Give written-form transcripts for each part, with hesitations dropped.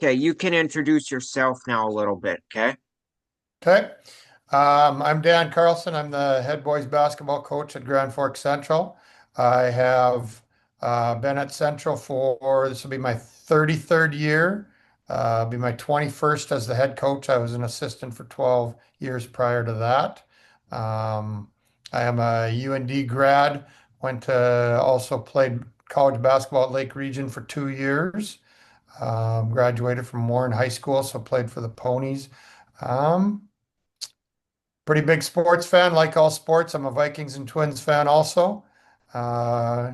Okay, you can introduce yourself now a little bit, okay? Okay. I'm Dan Carlson. I'm the head boys basketball coach at Grand Forks Central. I have been at Central for this will be my 33rd year. Be my 21st as the head coach. I was an assistant for 12 years prior to that. Um, I am a UND grad. Went to also played college basketball at Lake Region for 2 years. Graduated from Warren High School, so played for the Ponies. Um, Pretty big sports fan, like all sports. I'm a Vikings and Twins fan also. Uh,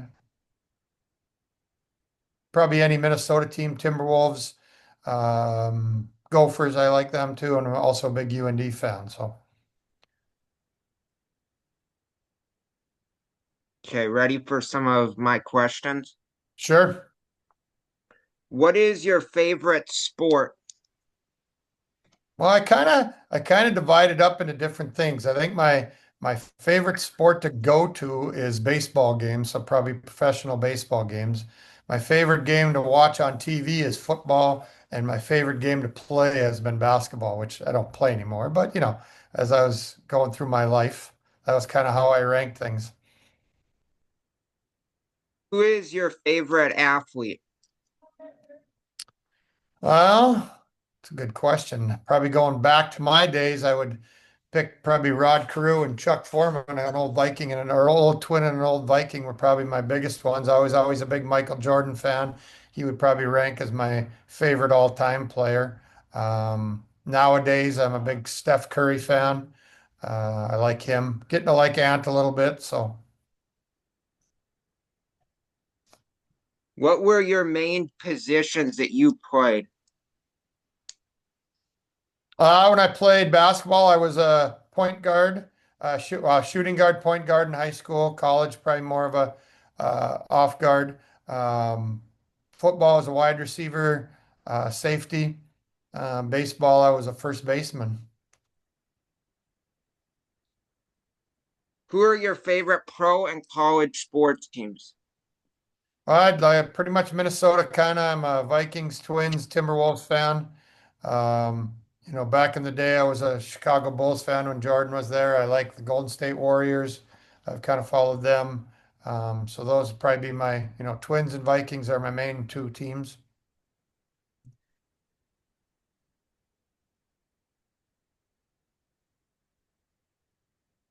Probably any Minnesota team, Timberwolves, Gophers, I like them too, and I'm also a big UND fan. So Okay, ready for some of my questions? sure. What is your favorite sport? Well, I kind of divided up into different things. I think my favorite sport to go to is baseball games, so probably professional baseball games. My favorite game to watch on TV is football, and my favorite game to play has been basketball, which I don't play anymore. But as I was going through my life, that was kind of how I ranked things. Who is your favorite athlete? Well, it's a good question. Probably going back to my days, I would pick probably Rod Carew and Chuck Foreman, an old Viking and an old Twin and an old Viking were probably my biggest ones. I was always a big Michael Jordan fan. He would probably rank as my favorite all-time player. Nowadays, I'm a big Steph Curry fan. I like him. Getting to like Ant a little bit, so. What were your main positions that you played? When I played basketball, I was a point guard, shooting guard, point guard in high school, college, probably more of a off guard. Um, Football as a wide receiver, safety. Baseball, I was a first baseman. Who are your favorite pro and college sports teams? I'd like pretty much Minnesota kind of. I'm a Vikings, Twins, Timberwolves fan. Back in the day, I was a Chicago Bulls fan when Jordan was there. I like the Golden State Warriors. I've kind of followed them. So those would probably be Twins and Vikings are my main two teams.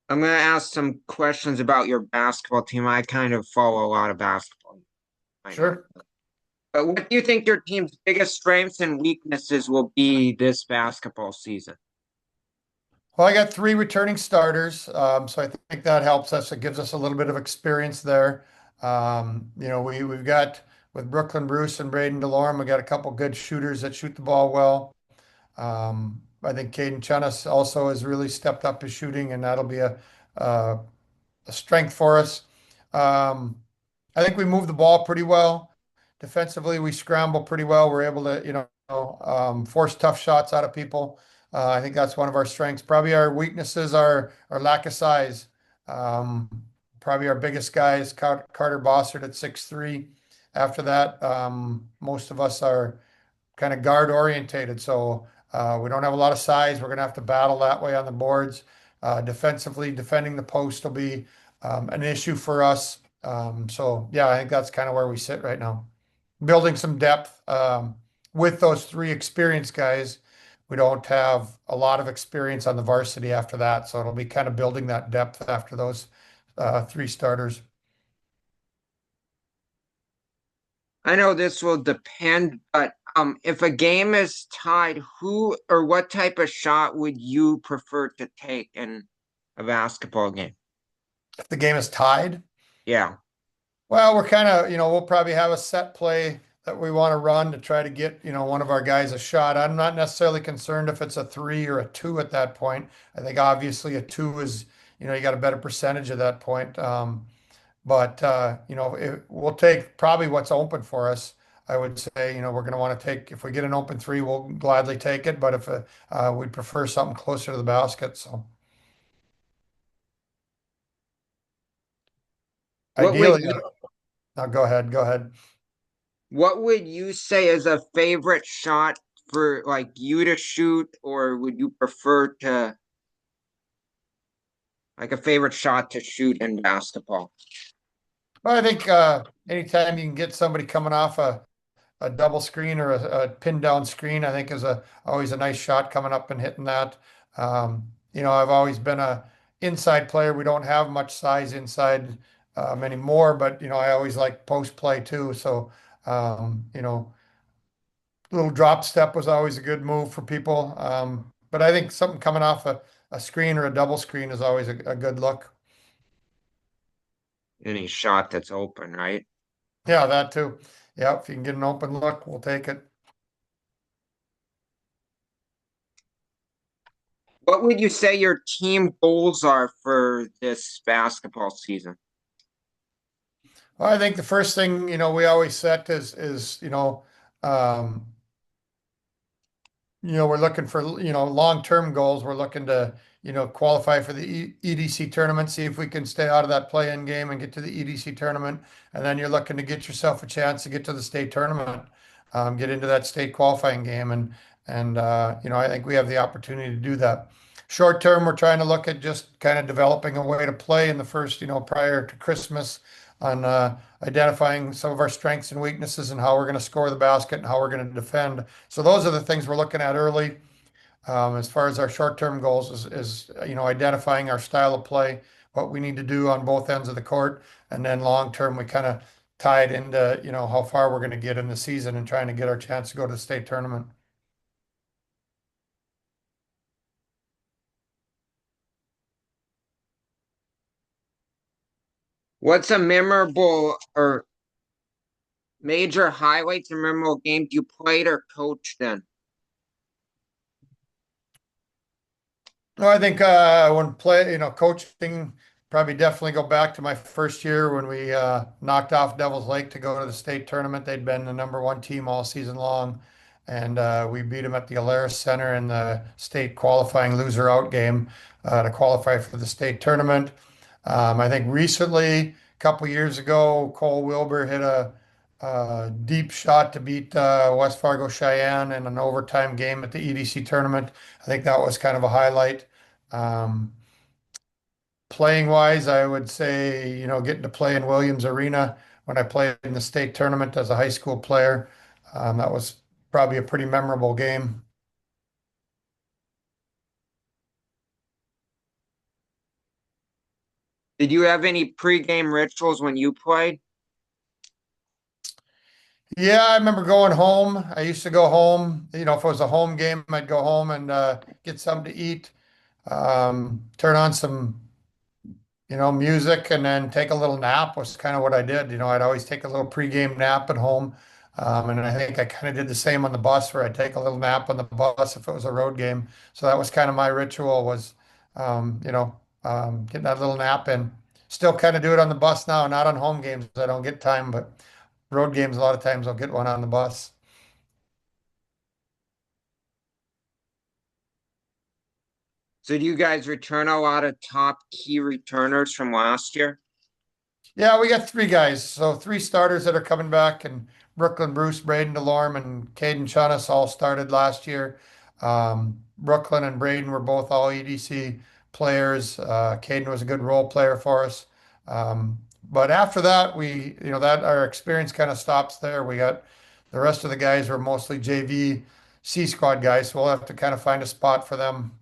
I'm going to ask some questions about your basketball team. I kind of follow a lot of basketball. I know. Sure. But what do you think your team's biggest strengths and weaknesses will be this basketball season? Well, I got three returning starters, so I think that helps us. It gives us a little bit of experience there. We've got with Brooklyn Bruce and Braden DeLorme, we got a couple good shooters that shoot the ball well. I think Caden Chunnis also has really stepped up his shooting, and that'll be a, a strength for us. Um, I think we move the ball pretty well. Defensively, we scramble pretty well. We're able to, force tough shots out of people. I think that's one of our strengths. Probably our weaknesses are our lack of size. Um, Probably our biggest guy is Carter Bossert at 6'3". After that, most of us are kind of guard orientated. So we don't have a lot of size. We're going to have to battle that way on the boards. Defensively, defending the post will be an issue for us. So yeah, I think that's kind of where we sit right now. Building some depth with those three experienced guys. We don't have a lot of experience on the varsity after that, so it'll be kind of building that depth after those three starters. I know this will depend, but if a game is tied, who or what type of shot would you prefer to take in a basketball game? If the game is tied, Yeah. well, we're kind of, we'll probably have a set play that we want to run to try to get, one of our guys a shot. I'm not necessarily concerned if it's a three or a two at that point. I think obviously a two is, you got a better percentage at that point. We'll take probably what's open for us. I would say, we're going to want to take, if we get an open three, we'll gladly take it. But if we'd prefer something closer to the basket. So What would ideally, you go ahead, go ahead. what would you say is a favorite shot for like you to shoot, or would you prefer to like a favorite shot to shoot in basketball? Well, I think anytime you can get somebody coming off a double screen or a pin down screen, I think is a always a nice shot coming up and hitting that. I've always been a inside player. We don't have much size inside anymore, but I always like post play too. So um, you know, little drop step was always a good move for people. But I think something coming off a screen or a double screen is always a good look. Any shot that's open, right? Yeah, that too. Yeah, if you can get an open look, we'll take it. What would you say your team goals are for this basketball season? Well, I think the first thing, we always set um, we're looking for, long-term goals. We're looking to, qualify for the EDC tournament, see if we can stay out of that play-in game and get to the EDC tournament. And then you're looking to get yourself a chance to get to the state tournament, get into that state qualifying game. And I think we have the opportunity to do that. Short term, we're trying to look at just kind of developing a way to play in the first, prior to Christmas on identifying some of our strengths and weaknesses and how we're going to score the basket and how we're going to defend. So those are the things we're looking at early. As far as our short-term goals is identifying our style of play, what we need to do on both ends of the court, and then long-term we kind of tie it into how far we're going to get in the season and trying to get our chance to go to the state tournament. What's a memorable or major highlights and memorable games you played or coached in? No, I think when play, coaching, probably definitely go back to my first year when we knocked off Devil's Lake to go to the state tournament. They'd been the number one team all season long, and we beat them at the Alaris Center in the state qualifying loser out game to qualify for the state tournament. I think recently, a couple years ago, Cole Wilbur hit a deep shot to beat West Fargo Cheyenne in an overtime game at the EDC tournament. I think that was kind of a highlight. Um, Playing wise, I would say, getting to play in Williams Arena when I played in the state tournament as a high school player, that was probably a pretty memorable game. Did you have any pregame rituals when you played? Yeah, I remember going home. I used to go home, if it was a home game, I'd go home and get something to eat, turn on some music and then take a little nap was kind of what I did. I'd always take a little pregame nap at home. And I think I kind of did the same on the bus where I'd take a little nap on the bus if it was a road game. So that was kind of my ritual was, getting that little nap in. Still kind of do it on the bus now, not on home games. I don't get time, but road games, a lot of times I'll get one on the bus. So do you guys return a lot of top key returners from last year? Yeah, we got three guys. So three starters that are coming back, and Brooklyn Bruce, Braden Delorme, and Caden Chunnis all started last year. Brooklyn and Braden were both all EDC players. Caden was a good role player for us. But after that, that our experience kind of stops there. We got the rest of the guys were mostly JV C squad guys, so we'll have to kind of find a spot for them.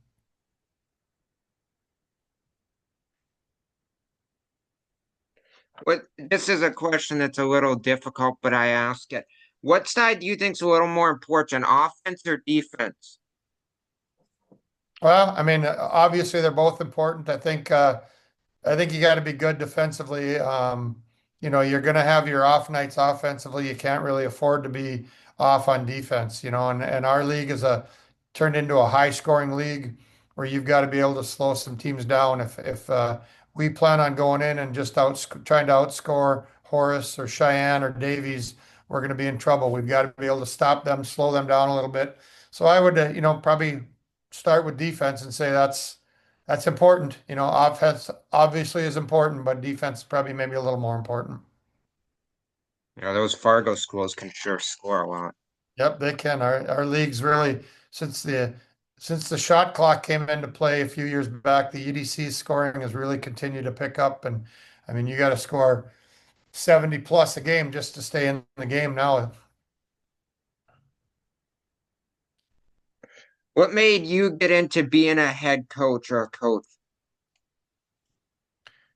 What this is a question that's a little difficult, but I ask it. What side do you think is a little more important, offense or defense? Well, I mean, obviously they're both important. I think you got to be good defensively. You're going to have your off nights offensively. You can't really afford to be off on defense, and our league is turned into a high scoring league where you've got to be able to slow some teams down. If we plan on going in and just trying to outscore Horace or Cheyenne or Davies, we're going to be in trouble. We've got to be able to stop them, slow them down a little bit. So I would, probably start with defense and say that's important. Offense obviously is important, but defense is probably maybe a little more important. Those Fargo schools can sure score a lot. Yep, they can. Our league's really since the shot clock came into play a few years back, the EDC scoring has really continued to pick up. And I mean, you got to score 70 plus a game just to stay in the game now. What made you get into being a head coach or a coach?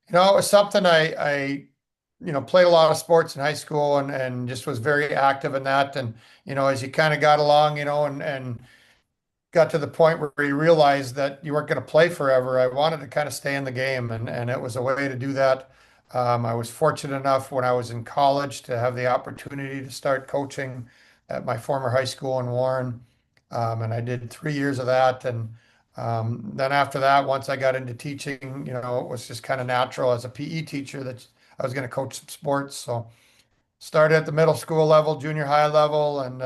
It was something I played a lot of sports in high school and just was very active in that. And, as you kind of got along, and got to the point where you realized that you weren't going to play forever. I wanted to kind of stay in the game, and it was a way to do that. I was fortunate enough when I was in college to have the opportunity to start coaching at my former high school in Warren. And I did 3 years of that. And then after that, once I got into teaching, it was just kind of natural as a PE teacher that I was going to coach some sports. So started at the middle school level, junior high level, and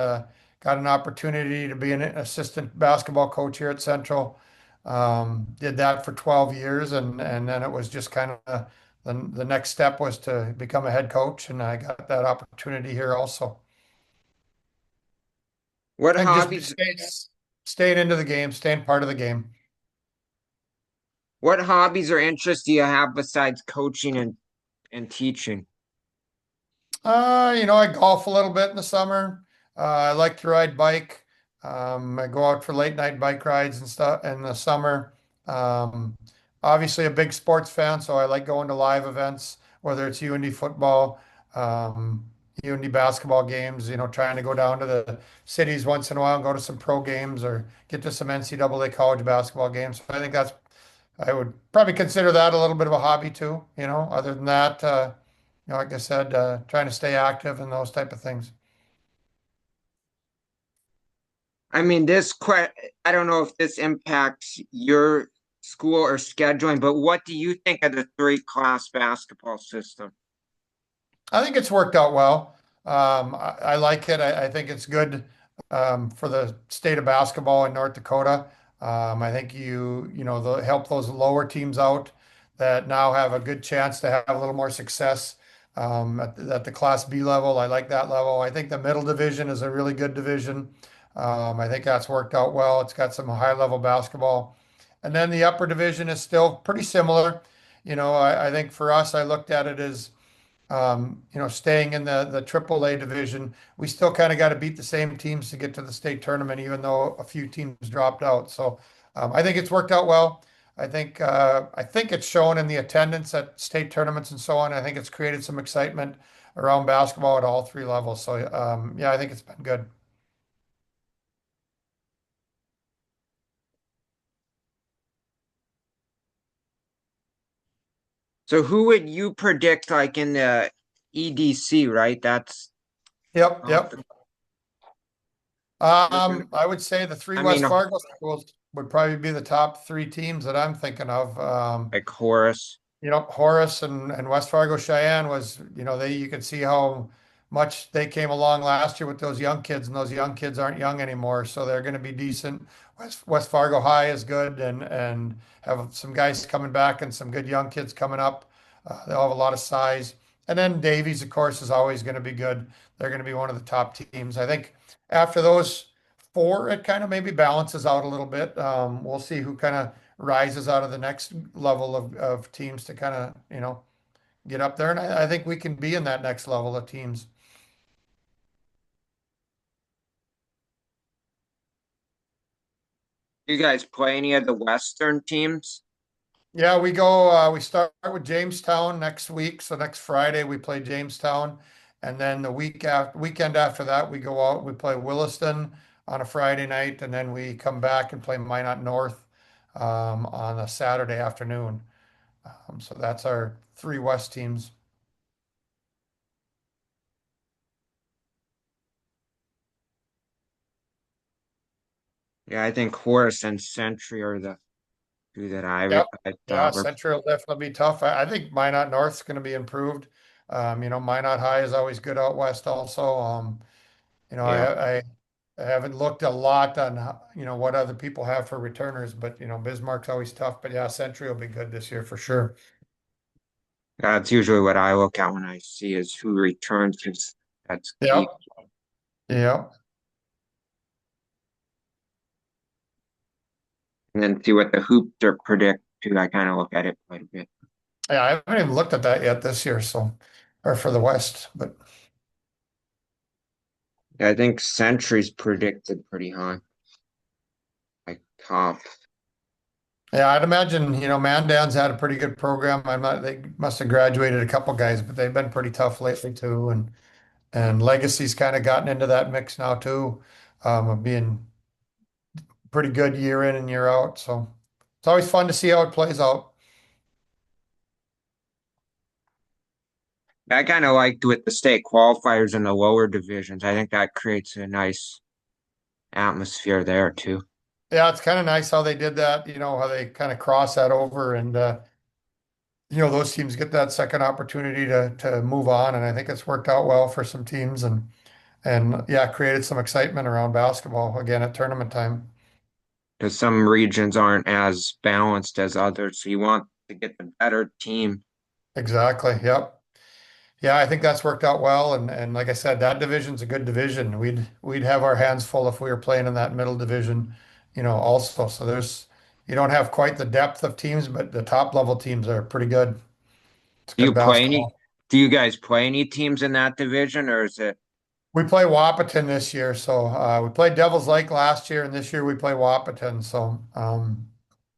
got an opportunity to be an assistant basketball coach here at Central. Did that for 12 years, and then it was just kind of the next step was to become a head coach, and I got that opportunity here also. What I think just hobbies staying into the game, staying part of the game. what hobbies or interests do you have besides coaching and teaching? I golf a little bit in the summer. I like to ride bike. I go out for late night bike rides and stuff in the summer. Um, Obviously a big sports fan, so I like going to live events, whether it's UND football, UND basketball games, trying to go down to the cities once in a while and go to some pro games or get to some NCAA college basketball games. So I think I would probably consider that a little bit of a hobby too, other than that, like I said, trying to stay active and those type of things. I mean, I don't know if this impacts your school or scheduling, but what do you think of the three-class basketball system? I think it's worked out well. I like it. I think it's good for the state of basketball in North Dakota. I think they'll help those lower teams out that now have a good chance to have a little more success at the Class B level. I like that level. I think the middle division is a really good division. I think that's worked out well. It's got some high level basketball. And then the upper division is still pretty similar. I think for us, I looked at it as staying in the AAA division, we still kind of got to beat the same teams to get to the state tournament, even though a few teams dropped out. So I think it's worked out well. I think it's shown in the attendance at state tournaments and so on. I think it's created some excitement around basketball at all three levels. So yeah, I think it's been good. So who would you predict like in the EDC, right? That's Yep, off yep. the, you're gonna, I would say the three I mean, West Fargo schools would probably be the top three teams that I'm thinking of. like Horace. Horace and West Fargo Cheyenne was, you could see how much they came along last year with those young kids, and those young kids aren't young anymore, so they're going to be decent. West Fargo High is good, and have some guys coming back and some good young kids coming up. They'll have a lot of size. And then Davies, of course, is always going to be good. They're going to be one of the top teams. I think after those four, it kind of maybe balances out a little bit. We'll see who kind of rises out of the next level of teams to kind of, get up there. And I think we can be in that next level of teams. You guys play any of the Western teams? Yeah, we start with Jamestown next week. So next Friday we play Jamestown. And then weekend after that, we go out, we play Williston on a Friday night, and then we come back and play Minot North on a Saturday afternoon. So that's our three West teams. Yeah, I think Horace and Century are the two that Yep. I Yeah, thought were. Central will definitely be tough. I think Minot North's going to be improved. Minot High is always good out west also. You know, Yeah, I haven't looked a lot on, what other people have for returners, but, Bismarck's always tough. But yeah, Century will be good this year for sure. that's usually what I look at when I see is who returns because that's key. Yep. Yep. and then see what the hoops are predict too. I kind of look at it quite a bit. Yeah, I haven't even looked at that yet this year, so or for the West, but Yeah, I think Century's predicted pretty high, like top. yeah, I'd imagine, Mandan's had a pretty good program. I'm not, they must have graduated a couple guys, but they've been pretty tough lately too. And Legacy's kind of gotten into that mix now too, of being pretty good year in and year out. So it's always fun to see how it plays out. I kind of liked with the state qualifiers in the lower divisions. I think that creates a nice atmosphere there too. Yeah, it's kind of nice how they did that, how they kind of cross that over and those teams get that second opportunity to move on. And I think it's worked out well for some teams and yeah, created some excitement around basketball again at tournament time. Because some regions aren't as balanced as others. So you want to get the better team. Exactly. Yep. Yeah, I think that's worked out well. And like I said, that division's a good division. We'd have our hands full if we were playing in that middle division, also. So you don't have quite the depth of teams, but the top level teams are pretty good. It's Do you good play any? basketball. Do you guys play any teams in that division, or is it? We play Wapaton this year. So we played Devils Lake last year, and this year we play Wapaton. So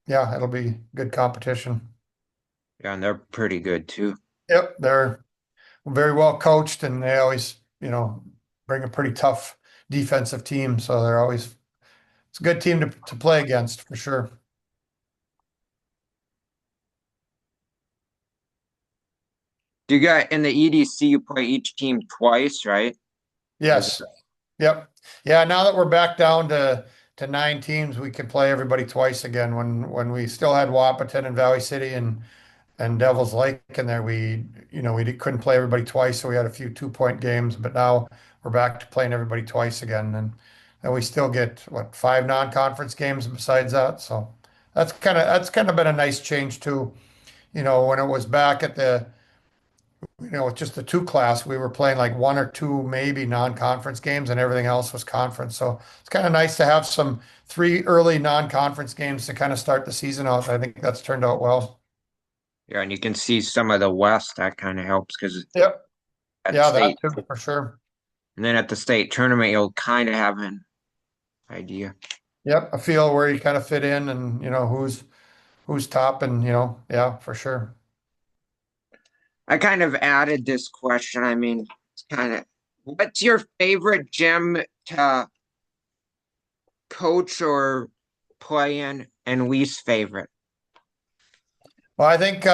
yeah, it'll be good competition. Yeah, and they're pretty good too. Yep, they're very well coached, and they always, bring a pretty tough defensive team. So they're always it's a good team to play against for sure. Do you got in the EDC? You play each team twice, right? Or is Yes. Yep. Yeah. Now that we're back down to 9 teams, we can play everybody twice again. When we still had Wapaton and Valley City and Devils Lake in there, couldn't play everybody twice, so we had a few 2-point games. But now we're back to playing everybody twice again, and we still get what 5 non-conference games besides that. So that's kind of been a nice change too. When it was back at with just the two class, we were playing like one or two maybe non-conference games, and everything else was conference. So it's kind of nice to have some 3 early non-conference games to kind of start the season out. I think that's turned out well. yeah, and you can see some of the West. That kind of helps because Yep. at Yeah, that state, too, for sure. and then at the state tournament, you'll kind of have an idea. Yep. I feel where you kind of fit in and who's top and yeah, for sure. I kind of added this question. I mean, it's kind of, what's your favorite gym to coach or play in, and least favorite? Well, I think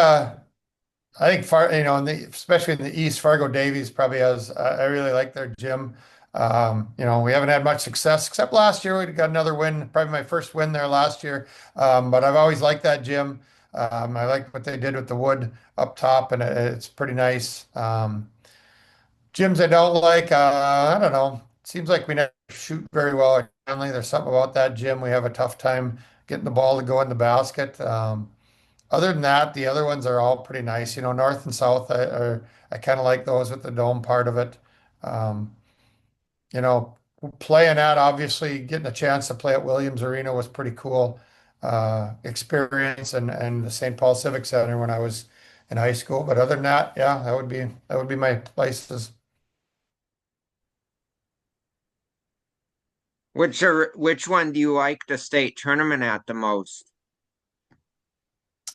especially in the East, Fargo Davies probably has. I really like their gym. We haven't had much success except last year. We got another win, probably my first win there last year. But I've always liked that gym. I like what they did with the wood up top, and it's pretty nice. Gyms I don't like, I don't know. Seems like we never shoot very well at Hanley. There's something about that gym. We have a tough time getting the ball to go in the basket. Other than that, the other ones are all pretty nice. North and South, I kind of like those with the dome part of it. Um, you know, Playing at obviously getting a chance to play at Williams Arena was pretty cool experience and the St. Paul Civic Center when I was in high school. But other than that, yeah, that would be my places. Which one do you like the state tournament at the most?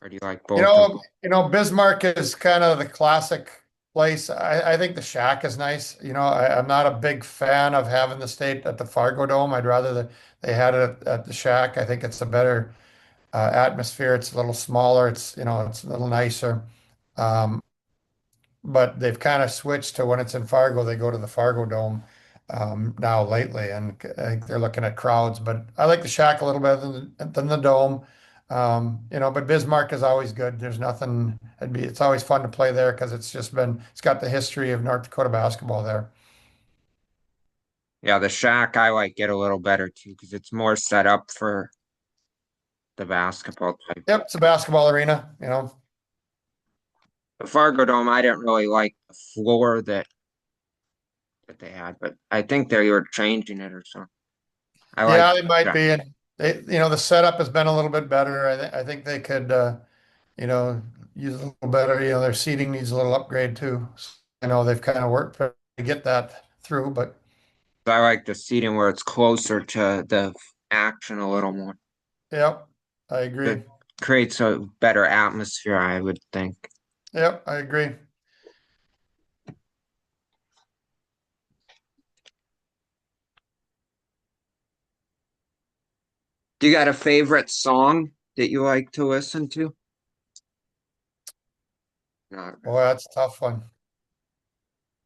Or do you like both of them? Bismarck is kind of the classic place. I think the Shack is nice. I'm not a big fan of having the state at the Fargo Dome. I'd rather they had it at the Shack. I think it's a better atmosphere. It's a little smaller. It's a little nicer. Um, but they've kind of switched to when it's in Fargo, they go to the Fargo Dome now lately, and I think they're looking at crowds. But I like the Shack a little better than the Dome. But Bismarck is always good. There's nothing. It's always fun to play there because it's got the history of North Dakota basketball there. Yeah, the Shack I like it a little better too because it's more set up for the basketball type. Yep, it's a basketball arena. The Fargo Dome, I didn't really like the floor that they had, but I think they were changing it or something. I like Yeah, they might that. be. The setup has been a little bit better. I think they could, you know, use a little better. Their seating needs a little upgrade too. So I know they've kind of worked to get that through, but I like the seating where it's closer to the action a little more. yep, I agree. It creates a better atmosphere, I would think. Yep, I agree. Do you got a favorite song that you like to listen to? Not Boy, that's a tough one.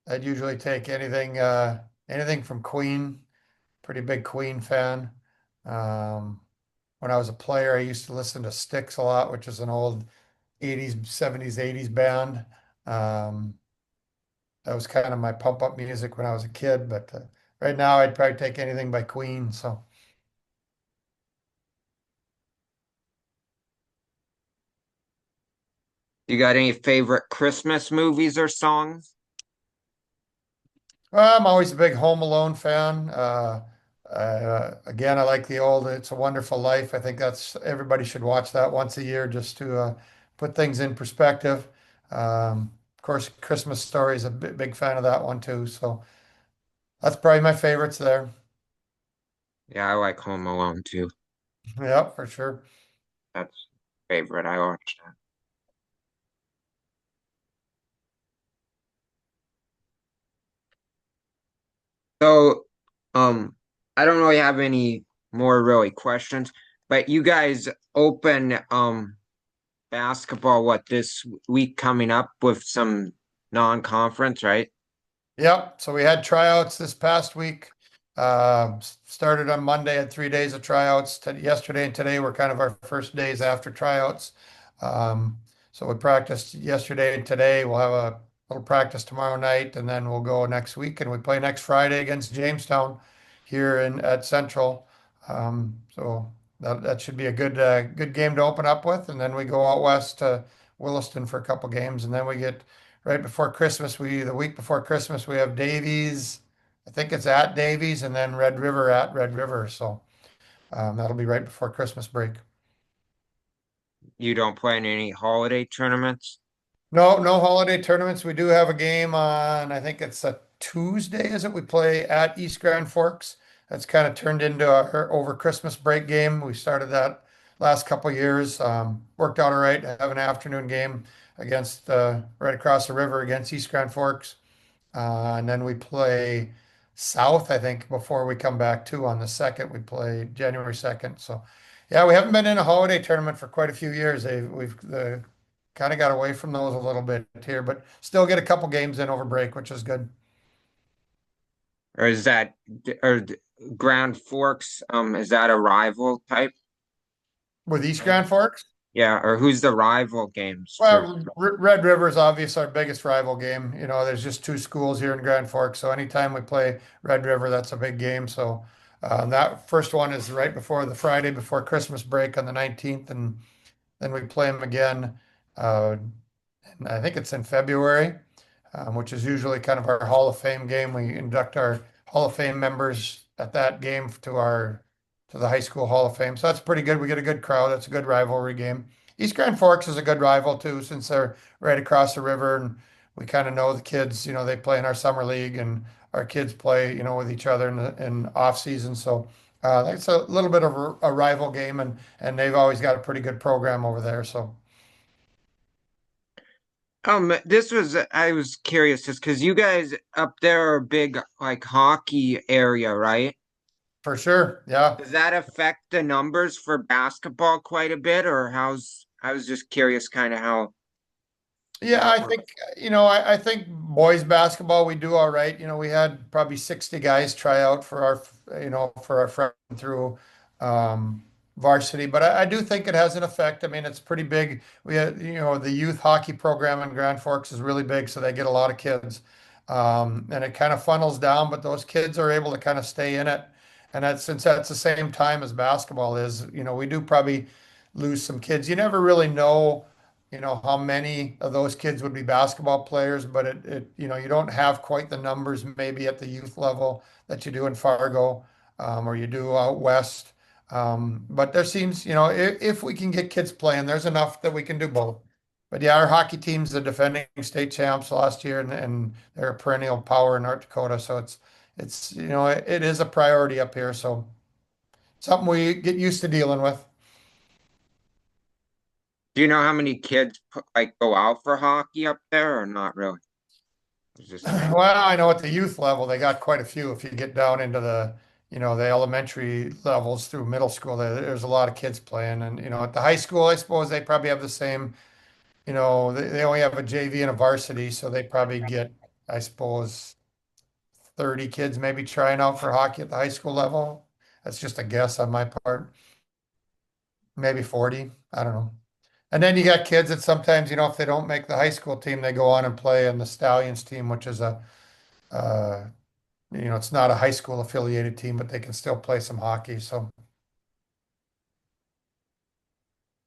I'd usually take anything from Queen. Pretty big Queen fan. Um, when I was a player, I used to listen to Styx a lot, which is an old 80s, 70s, 80s band. Um, that was kind of my pump up music when I was a kid, but right now I'd probably take anything by Queen. So, You got any favorite Christmas movies or songs? well, I'm always a big Home Alone fan. Again, I like the old It's a Wonderful Life. I think that's everybody should watch that once a year just to put things in perspective. Of course, Christmas Story is a big fan of that one too. So that's probably my favorites there. Yeah, I like Home Alone too. Yeah, for sure. That's favorite. I watched that. So, um, I don't really have any more really questions, but you guys open basketball what this week coming up with some non-conference, right? Yep. So we had tryouts this past week. Started on Monday, had 3 days of tryouts. Yesterday and today were kind of our first days after tryouts. Um, so we practiced yesterday and today. We'll have a little practice tomorrow night, and then we'll go next week. And we play next Friday against Jamestown here in at Central. So that should be a good game to open up with. And then we go out west to Williston for a couple games, and then we get right before Christmas. The week before Christmas we have Davies. I think it's at Davies, and then Red River at Red River. So that'll be right before Christmas break. You don't play in any holiday tournaments? No, no holiday tournaments. We do have a game on, I think it's a Tuesday, is it? We play at East Grand Forks. That's kind of turned into our over Christmas break game. We started that last couple of years. Worked out all right. Have an afternoon game against right across the river against East Grand Forks. And then we play South, I think, before we come back too on the second. We play January 2nd. So, yeah, we haven't been in a holiday tournament for quite a few years. We've kind of got away from those a little bit here, but still get a couple games in over break, which is good. Or is that or Grand Forks, is that a rival type With East game? Grand Forks, Yeah, or who's the rival games to? well, Red River is obviously our biggest rival game. There's just two schools here in Grand Forks, so anytime we play Red River, that's a big game. So that first one is right before the Friday before Christmas break on the 19th, and then we play them again. Uh, and I think it's in February, which is usually kind of our Hall of Fame game. We induct our Hall of Fame members at that game to the high school Hall of Fame. So that's pretty good. We get a good crowd. That's a good rivalry game. East Grand Forks is a good rival too, since they're right across the river, and we kind of know the kids. They play in our summer league, and our kids play, with each other in off season. So that's a little bit of a rival game, and they've always got a pretty good program over there. So. This was I was curious just because you guys up there are a big like hockey area, right? For sure. Yeah. Does that affect the numbers for basketball quite a bit, or how's I was just curious kind of how Yeah, that I think, works. I think boys basketball, we do all right. We had probably 60 guys try out for our freshman through um, varsity, but I do think it has an effect. I mean, it's pretty big. We had, the youth hockey program in Grand Forks is really big, so they get a lot of kids. And it kind of funnels down, but those kids are able to kind of stay in it. And since that's the same time as basketball is, we do probably lose some kids. You never really know how many of those kids would be basketball players, but you don't have quite the numbers maybe at the youth level that you do in Fargo, or you do out west. But there seems, if we can get kids playing, there's enough that we can do both. But yeah, our hockey team's the defending state champs last year, and they're a perennial power in North Dakota. So it is a priority up here. So something we get used to dealing with. Do you know how many kids like go out for hockey up there or not really? It's just Well, I know at the youth level, they got quite a few. If you get down into the elementary levels through middle school, there's a lot of kids playing. And, at the high school, I suppose they probably have the same, they only have a JV and a varsity, so they probably get, I suppose, 30 kids maybe trying out for hockey at the high school level. That's just a guess on my part. Maybe 40. I don't know. And then you got kids that sometimes, if they don't make the high school team, they go on and play in the Stallions team, which is uh, it's not a high school affiliated team, but they can still play some hockey. So,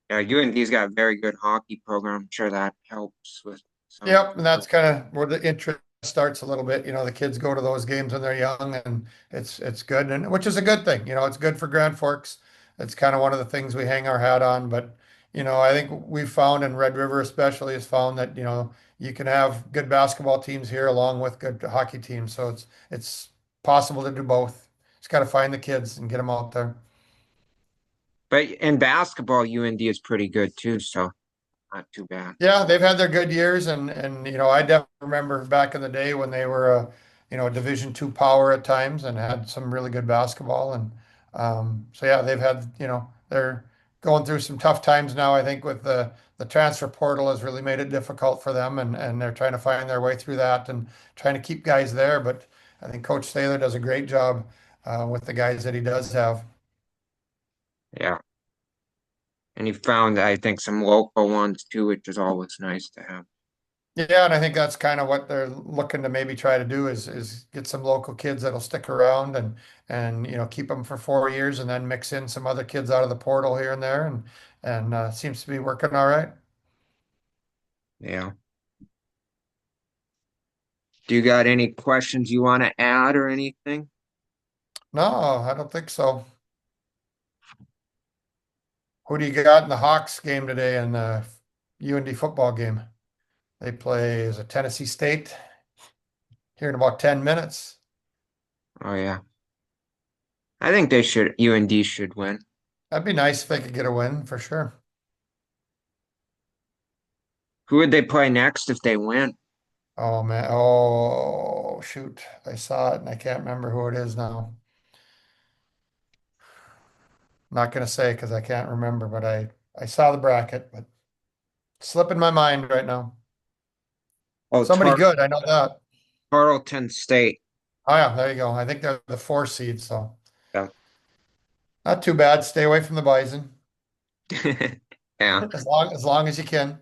yeah, UND's got a very good hockey program. I'm sure that helps with some. yep, and that's kind of where the interest starts a little bit. The kids go to those games when they're young, and it's good, and which is a good thing. It's good for Grand Forks. It's kind of one of the things we hang our hat on. But I think we've found, in Red River especially, has found that you can have good basketball teams here along with good hockey teams. So it's possible to do both. Just got to find the kids and get them out there. But in basketball, UND is pretty good too, so not too bad. Yeah, they've had their good years, and I definitely remember back in the day when they were a Division two power at times and had some really good basketball, and so yeah, they've had they're going through some tough times now. I think with the transfer portal has really made it difficult for them, and they're trying to find their way through that and trying to keep guys there. But I think Coach Thaler does a great job with the guys that he does have. Yeah. And he found, I think, some local ones too, which is always nice to have. Yeah, and I think that's kind of what they're looking to maybe try to do is get some local kids that'll stick around and keep them for 4 years and then mix in some other kids out of the portal here and there and seems to be working all right. Yeah. Do you got any questions you want to add or anything? No, I don't think so. Who do you got in the Hawks game today in the UND football game? They play as a Tennessee State here in about 10 minutes. Oh yeah. I think they should UND should win. That'd be nice if they could get a win for sure. Who would they play next if they win? Oh man. Oh shoot. I saw it and I can't remember who it is now. Not going to say because I can't remember, but I saw the bracket, but slipping my mind right now. Oh, Somebody good, I know that. Tarleton State. Oh yeah, there you go. I think they're the 4 seed, so Yeah. not too bad. Stay away from the Bison Yeah. as long as you can.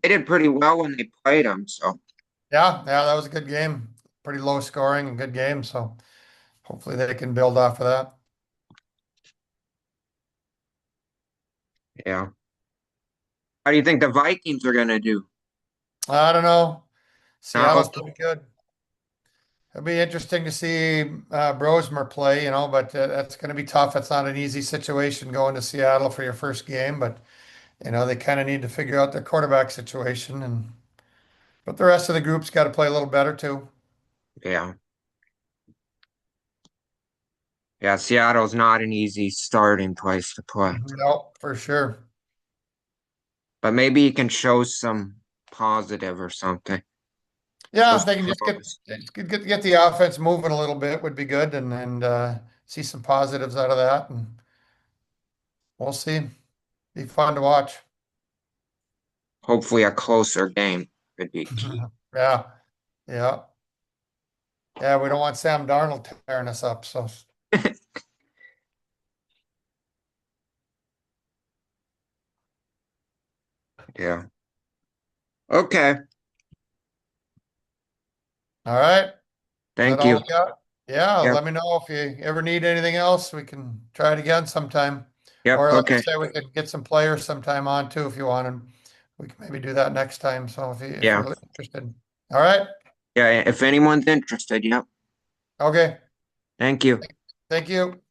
They did pretty well when they played them, so Yeah, that was a good game. Pretty low scoring and good game, so hopefully they can build off of that. yeah. How do you think the Vikings are gonna do? I don't know. Not Seattle's pretty good. It'll be interesting to see Brosmer play, but that's going to be tough. It's not an easy situation going to Seattle for your first game, but they kind of need to figure out their quarterback situation but the rest of the group's got to play a little better too. yeah. Yeah, Seattle's not an easy starting place to play. No, for sure. But maybe he can show some positive or something. Show Yeah, if some they can just get promise. get the offense moving a little bit would be good and see some positives out of that and we'll see. Be fun to watch. Hopefully a closer game could be key. Yeah, yeah. Yeah, we don't want Sam Darnold tearing us up. So Yeah. Okay. all right. Is that Thank all you. we got? Yeah, Yep. let me know if you ever need anything else. We can try it again sometime. Yep. Or like I Okay. say, we could get some players sometime on too if you want, and we can maybe do that next time. So if Yeah. you're interested. All right. Yeah. If anyone's interested, yep. Okay. Thank you. Thank you.